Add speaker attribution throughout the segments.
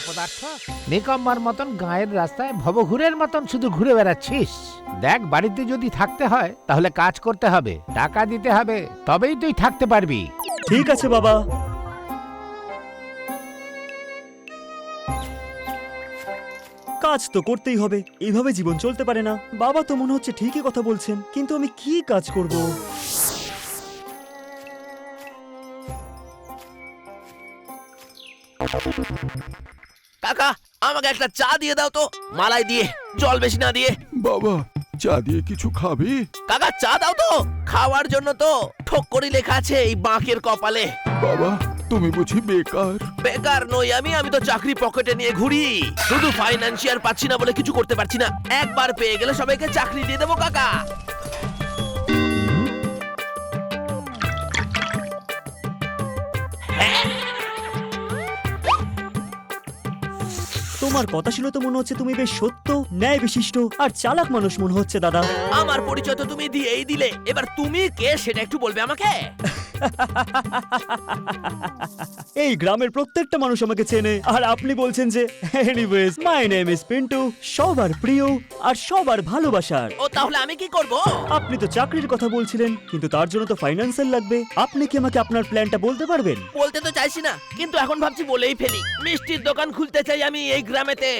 Speaker 1: অপদার্থ, নিকম্মার মতন গায়ের রাস্তায় ভবঘুরের মতন শুধু ঘুরে বেড়াচ্ছিস। দেখ, বাড়িতে যদি থাকতে হয় তাহলে কাজ করতে হবে, টাকা দিতে হবে, তবেই তুই থাকতে পারবি।
Speaker 2: ঠিক আছে বাবা। কাজ তো করতেই হবে, এইভাবে জীবন চলতে পারে না। বাবা তো মনে হচ্ছে ঠিকই কথা বলছেন, কিন্তু আমি কি কাজ করব?
Speaker 3: কাকা, আমাকে একটা চা দিয়ে দাও তো, মালাই দিয়ে, জল বেশি না দিয়ে।
Speaker 4: বাবা, চা দিয়ে কিছু খাবি?
Speaker 3: কাকা, চা দাও তো, খাওয়ার জন্য তো ঠক করে লেখা আছে এই বাঁকের কপালে।
Speaker 4: বাবা, তুমি বুঝি বেকার?
Speaker 3: বেকার নই আমি তো চাকরি পকেটে নিয়ে ঘুরি। শুধু ফাইন্যান্সিয়াল পাচ্ছি না বলে কিছু করতে পারছি না। একবার পেয়ে গেলে সবাইকে চাকরি দিয়ে দেবো কাকা।
Speaker 2: তোমার কথা শুনে তো মনে হচ্ছে তুমি বেশ সত্য, ন্যায় বিশিষ্ট আর চালাক মানুষ মনে হচ্ছে দাদা।
Speaker 3: আমার পরিচয় তো তুমি দিয়েই দিলে, এবার তুমি কে সেটা একটু বলবে আমাকে।
Speaker 2: এই গ্রামের প্রত্যেকটা মানুষ আমাকে চেনে, আর আপনি বলছেন যে anyways my name is Pintu, সবার প্রিয় আর সবার ভালোবাসার।
Speaker 3: ও, তাহলে আমি কি করব?
Speaker 2: আপনি তো চাকরির কথা বলছিলেন, কিন্তু তার জন্য তো ফাইন্যান্সিয়াল লাগবে। আপনি কি আমাকে আপনার প্ল্যানটা বলতে পারবেন?
Speaker 3: বলতে তো চাইছি না, কিন্তু এখন ভাবছি বলেই ফেলি। মিষ্টির দোকান খুলতে চাই আমি এই গ্রামেতে।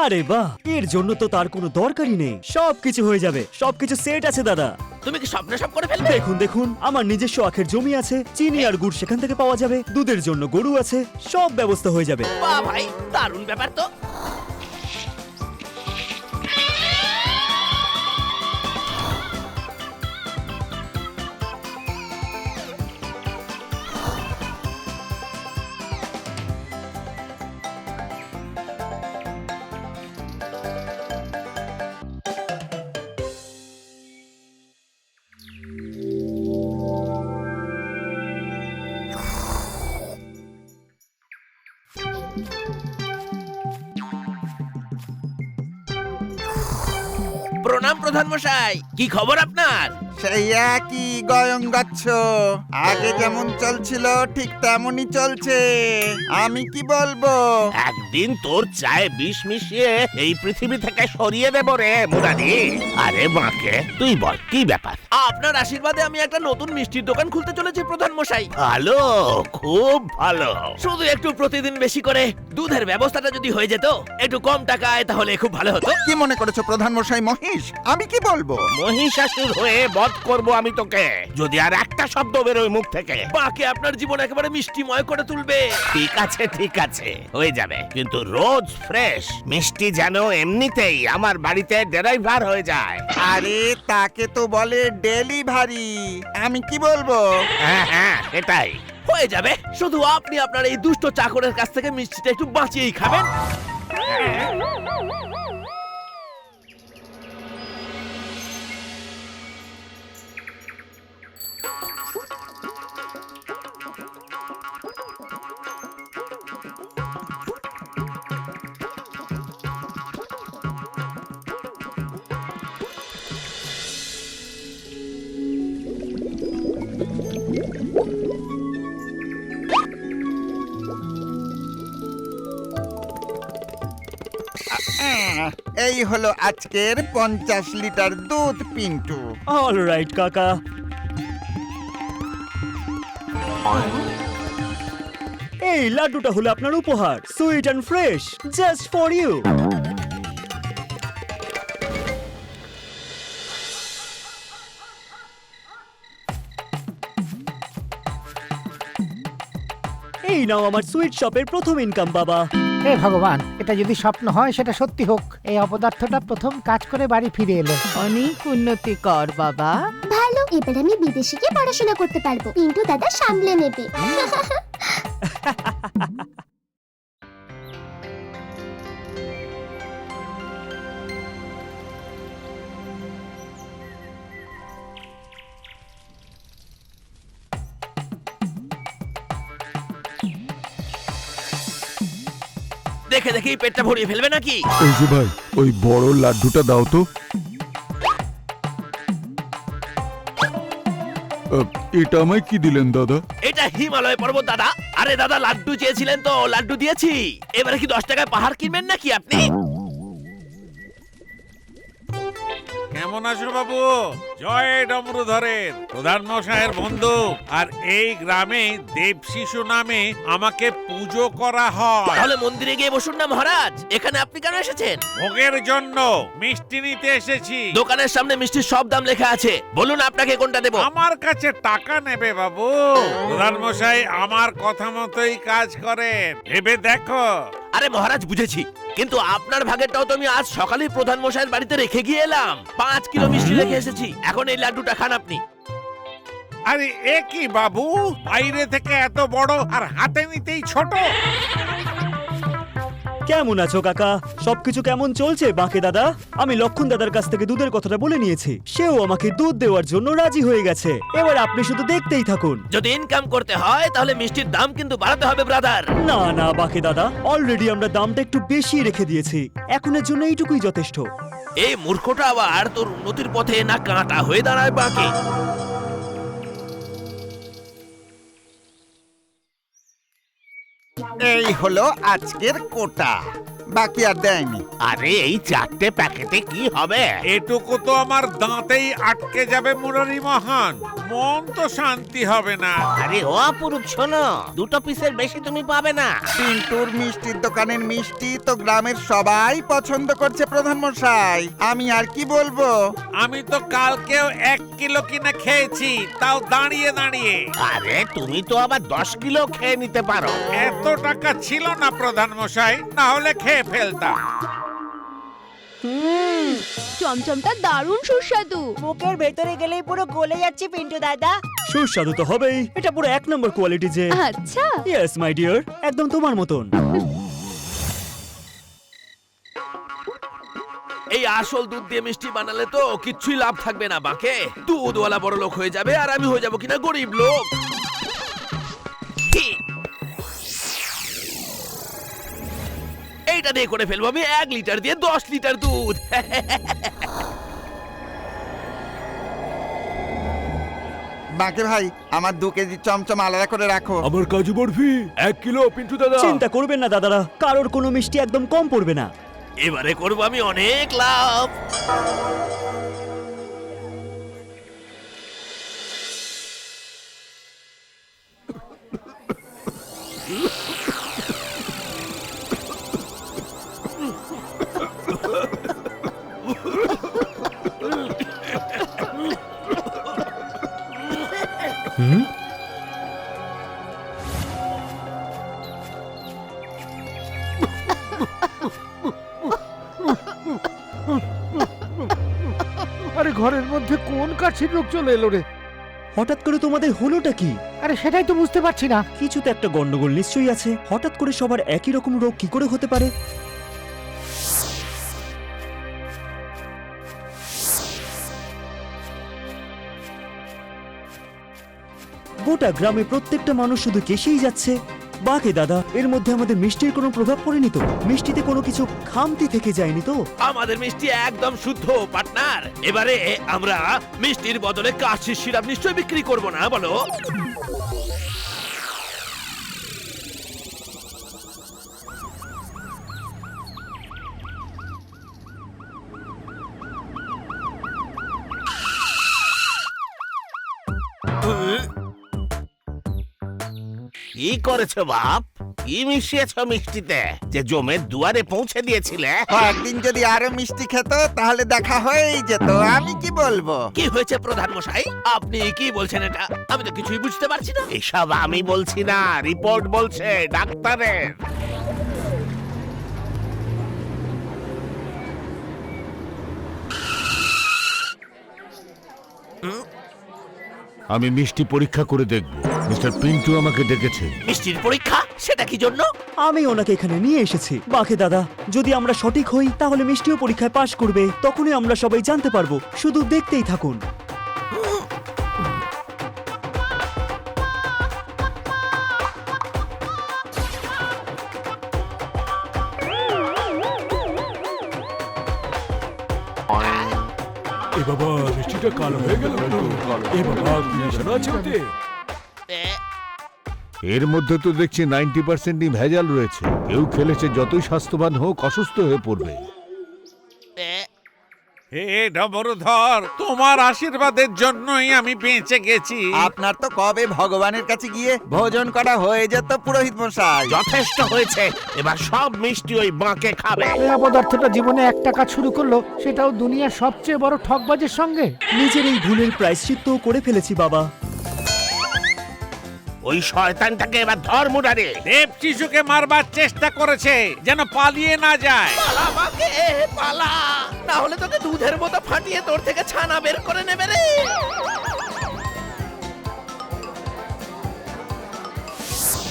Speaker 2: আরে বাহ, এর জন্য তো তার কোনো দরকারই নেই, সবকিছু হয়ে যাবে, সবকিছু সেট আছে দাদা।
Speaker 3: তুমি কি স্বপ্ন সব করে ফেলবে?
Speaker 2: দেখুন দেখুন, আমার নিজস্ব আখের জমি আছে, চিনি আর গুড় সেখান থেকে পাওয়া যাবে, দুধের জন্য গরু আছে, সব ব্যবস্থা হয়ে যাবে।
Speaker 3: বাহ ভাই, দারুণ ব্যাপার তো। প্রণাম প্রধান মশাই, কি খবর আপনার?
Speaker 5: সেই একই গয়ং গাচ্ছ, আগে যেমন চলছিল ঠিক তেমনই চলছে। আমি কি বলবো?
Speaker 6: একদিন তোর চায়ে বিষ মিশিয়ে এই পৃথিবী থেকে সরিয়ে দেব রে মুরারি। আরে বাঁকে, তুই বল কি ব্যাপার?
Speaker 3: আপনার আশীর্বাদে আমি একটা নতুন মিষ্টির দোকান খুলতে চলেছি প্রধান মশাই।
Speaker 6: ভালো, খুব ভালো।
Speaker 3: শুধু একটু প্রতিদিন বেশি করে দুধের ব্যবস্থাটা যদি হয়ে যেত একটু কম টাকায়, তাহলে খুব ভালো হতো।
Speaker 5: কি মনে করেছো প্রধান মশাই মহিষ? আমি কি বলবো?
Speaker 6: মহিষাসুর হয়ে বধ করব আমি তোকে, যদি আর একটা শব্দ বেরোয় মুখ থেকে।
Speaker 3: বাকে আপনার জীবন একেবারে মিষ্টিময় করে তুলবে।
Speaker 6: ঠিক আছে ঠিক আছে, হয়ে যাবে, কিন্তু রোজ ফ্রেশ মিষ্টি যেন এমনিতেই আমার বাড়িতে ডেলিভার হয়ে যায়।
Speaker 5: আরে তাকে তো বলে ডেলিভারি। আমি কি বলবো?
Speaker 6: হ্যাঁ হ্যাঁ, এটাই।
Speaker 3: হয়ে যাবে, শুধু আপনি আপনার এই দুষ্ট চাকরের কাছ থেকে মিষ্টিটা একটু বাঁচিয়েই খাবেন।
Speaker 5: এই হলো আজকের 50 লিটার দুধ পিন্টু।
Speaker 2: অলরাইট কাকা। এই লাড্ডুটা হলো আপনার উপহার, sweet and fresh, just for you. এই নাও আমার সুইট শপের প্রথম ইনকাম বাবা।
Speaker 1: হে ভগবান, এটা যদি স্বপ্ন হয় সেটা সত্যি হোক। এই অপদার্থটা প্রথম কাজ করে বাড়ি ফিরে এলো।
Speaker 7: অনেক উন্নতি কর বাবা।
Speaker 8: ভালো, এবার আমি বিদেশে গিয়ে পড়াশোনা করতে পারবো, পিন্টু দাদা সামলে নেবে।
Speaker 3: দেখে দেখেই পেটটা ভরিয়ে ফেলবে নাকি?
Speaker 4: এই যে ভাই, ওই বড় লাড্ডুটা দাও তো। এটা আমায় কি দিলেন দাদা?
Speaker 3: এটা হিমালয় পর্বত দাদা, আরে দাদা, লাড্ডু চেয়েছিলেন তো, লাড্ডু দিয়েছি। এবারে কি 10 টাকায় পাহাড় কিনবেন নাকি আপনি?
Speaker 9: কেমন আছো বাবু? জয় ডমরুধরের, প্রধান মশাইয়ের বন্ধু। আর এই গ্রামে দেবশিশু নামে আমাকে পুজো করা হয়।
Speaker 3: তাহলে মন্দিরে গিয়ে বসুন না মহারাজ। এখানে আপনি কেন এসেছেন?
Speaker 9: ভোগের জন্য মিষ্টি নিতে এসেছি।
Speaker 3: দোকানের সামনে মিষ্টির সব দাম লেখা আছে, বলুন আপনাকে কোনটা দেবো।
Speaker 9: আমার কাছে টাকা নেবে বাবু। প্রধান মশাই আমার কথা মতোই কাজ করেন, ভেবে দেখো।
Speaker 3: আরে মহারাজ, বুঝেছি, কিন্তু আপনার ভাগেরটাও তো আমি আজ সকালেই প্রধান মশাইয়ের বাড়িতে রেখে গিয়ে এলাম। 5 কিলো মিষ্টি রেখে এসেছি। এখন এই লাড্ডুটা খান আপনি।
Speaker 9: আরে এ কি বাবু, বাইরে থেকে এত বড় আর হাতে নিতেই ছোট।
Speaker 2: কেমন আছো কাকা? সবকিছু কেমন চলছে বাঁকে দাদা? আমি লক্ষণ দাদার কাছ থেকে দুধের কথাটা বলে নিয়েছি, সেও আমাকে দুধ দেওয়ার জন্য রাজি হয়ে গেছে। এবার আপনি শুধু দেখতেই থাকুন।
Speaker 3: যদি ইনকাম করতে হয় তাহলে মিষ্টির দাম কিন্তু বাড়াতে হবে ব্রাদার।
Speaker 2: না না বাঁকে দাদা, অলরেডি আমরা দামটা একটু বেশি রেখে দিয়েছি, এখনের জন্য এইটুকুই যথেষ্ট।
Speaker 3: এই মূর্খটা আবার তোর উন্নতির পথে না কাঁটা হয়ে দাঁড়ায় বাঁকে।
Speaker 5: এই হলো আজকের কোটা, বাকি আর দেয়নি।
Speaker 6: আরে এই 4টে প্যাকেটে কি হবে?
Speaker 9: এটুকু তো আমার দাঁতেই আটকে যাবে মুরারি মহান, মন তো শান্তি হবে না।
Speaker 6: আরে ও অপরূপ, শোনো, 2 পিসের বেশি তুমি পাবে না।
Speaker 5: পিন্টুর মিষ্টির দোকানের মিষ্টি তো গ্রামের সবাই পছন্দ করছে প্রধান মশাই, আমি আর কি বলবো।
Speaker 9: আমি তো কালকেও 1 কিলো কিনে খেয়েছি, তাও দাঁড়িয়ে দাঁড়িয়ে।
Speaker 6: আরে তুমি তো আবার 10 কিলো খেয়ে নিতে পারো।
Speaker 9: এত টাকা ছিল না প্রধান মশাই, না হলে খেয়ে ফেলতাম।
Speaker 8: চমচমটা দারুণ সুস্বাদু।
Speaker 10: মুখের ভেতরে গেলেই পুরো গলে যাচ্ছে পিন্টু দাদা।
Speaker 2: সুস্বাদু তো হবেই, এটা পুরো 1 নম্বর কোয়ালিটি যে।
Speaker 8: আচ্ছা,
Speaker 2: ইয়েস মাই ডিয়ার, একদম তোমার মতন।
Speaker 3: এই আসল দুধ দিয়ে মিষ্টি বানালে তো কিচ্ছুই লাভ থাকবে না বাঁকে। দুধওয়ালা বড় লোক হয়ে যাবে আর আমি হয়ে যাবো কিনা গরিব লোক। এইটা দিয়ে করে ফেলবো আমি 1 লিটার দিয়ে 10 লিটার দুধ।
Speaker 5: বাঁকে ভাই, আমার 2 কেজি চমচম আলাদা করে রাখো।
Speaker 4: আমার কাজু বরফি 1 কিলো পিন্টু দাদা।
Speaker 2: চিন্তা করবেন না দাদারা, কারোর কোনো মিষ্টি একদম কম পড়বে না।
Speaker 3: এবারে করবো আমি অনেক লাভ।
Speaker 1: আরে ঘরের মধ্যে কোন কাছির রোগ চলে এলো রে?
Speaker 2: হঠাৎ করে তোমাদের হলোটা কি?
Speaker 1: আরে সেটাই তো বুঝতে পারছি না।
Speaker 2: কিছু তো একটা গন্ডগোল নিশ্চয়ই আছে। হঠাৎ করে সবার একই রকম রোগ কি করে হতে পারে? গোটা গ্রামে প্রত্যেকটা মানুষ শুধু কেসেই যাচ্ছে। বাকে দাদা, এর মধ্যে আমাদের মিষ্টির কোনো প্রভাব পড়েনি তো? মিষ্টিতে কোনো কিছু খামতি থেকে যায়নি তো?
Speaker 3: আমাদের মিষ্টি একদম শুদ্ধ পার্টনার। এবারে আমরা মিষ্টির বদলে কাশির সিরাপ নিশ্চয়ই বিক্রি করব না, বলো?
Speaker 6: কি করেছো বাপ? কি মিশিয়েছো মিষ্টিতে যে জমের দুয়ারে পৌঁছে দিয়েছিলে?
Speaker 5: কয়েকদিন যদি আরো মিষ্টি খেত তাহলে দেখা হয়েই যেত। আমি কি বলবো।
Speaker 3: কি হয়েছে প্রধান মশাই? আপনি কি বলছেন এটা? আমি তো কিছুই বুঝতে পারছি না।
Speaker 6: এসব আমি বলছি না, রিপোর্ট বলছে ডাক্তারের।
Speaker 4: আমি মিষ্টি পরীক্ষা করে দেখব। মিস্টার পিন্টু আমাকে ডেকেছে।
Speaker 3: মিষ্টির পরীক্ষা? সেটা কি জন্য?
Speaker 2: আমি ওনাকে এখানে নিয়ে এসেছি। বাকে দাদা, যদি আমরা সঠিক হই তাহলে মিষ্টিও পরীক্ষায় পাশ করবে, তখনই আমরা সবাই জানতে পারবো। শুধু দেখতেই থাকুন।
Speaker 4: এ বাবা, মিষ্টিটা কালো হয়ে গেল। এ বাবা, কি মিশানো আছে ওতে? এর মধ্যে তো দেখছি 90%ই ভেজাল রয়েছে। কেউ খেলেছে, যতই স্বাস্থ্যবান হোক অসুস্থ হয়ে পড়বে।
Speaker 9: হে ডমরুধর, তোমার আশীর্বাদের জন্যই আমি বেঁচে গেছি।
Speaker 5: আপনার তো কবে ভগবানের কাছে গিয়ে ভোজন করা হয়ে যেত পুরোহিত মশাই।
Speaker 6: যথেষ্ট হয়েছে, এবার সব মিষ্টি ওই বাঁকে খাবে।
Speaker 1: এই অপদার্থটা জীবনে একটা কাজ শুরু করলো, সেটাও দুনিয়ার সবচেয়ে বড় ঠকবাজের সঙ্গে।
Speaker 2: নিজের এই ভুলের প্রায়শ্চিত্তও করে ফেলেছি বাবা।
Speaker 6: ওই শয়তানটাকে এবার ধর মুরারি।
Speaker 9: দেব শিশুকে মারবার চেষ্টা করেছে, যেন পালিয়ে না যায়।
Speaker 3: পালা বাঁকে, পালা, না হলে তোকে দুধের মতো ফাটিয়ে তোর থেকে ছানা বের করে নেবে রে।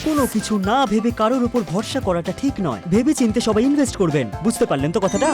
Speaker 2: কোনো কিছু না ভেবে কারোর উপর ভরসা করাটা ঠিক নয়। ভেবে চিন্তে সবাই ইনভেস্ট করবেন, বুঝতে পারলেন তো কথাটা?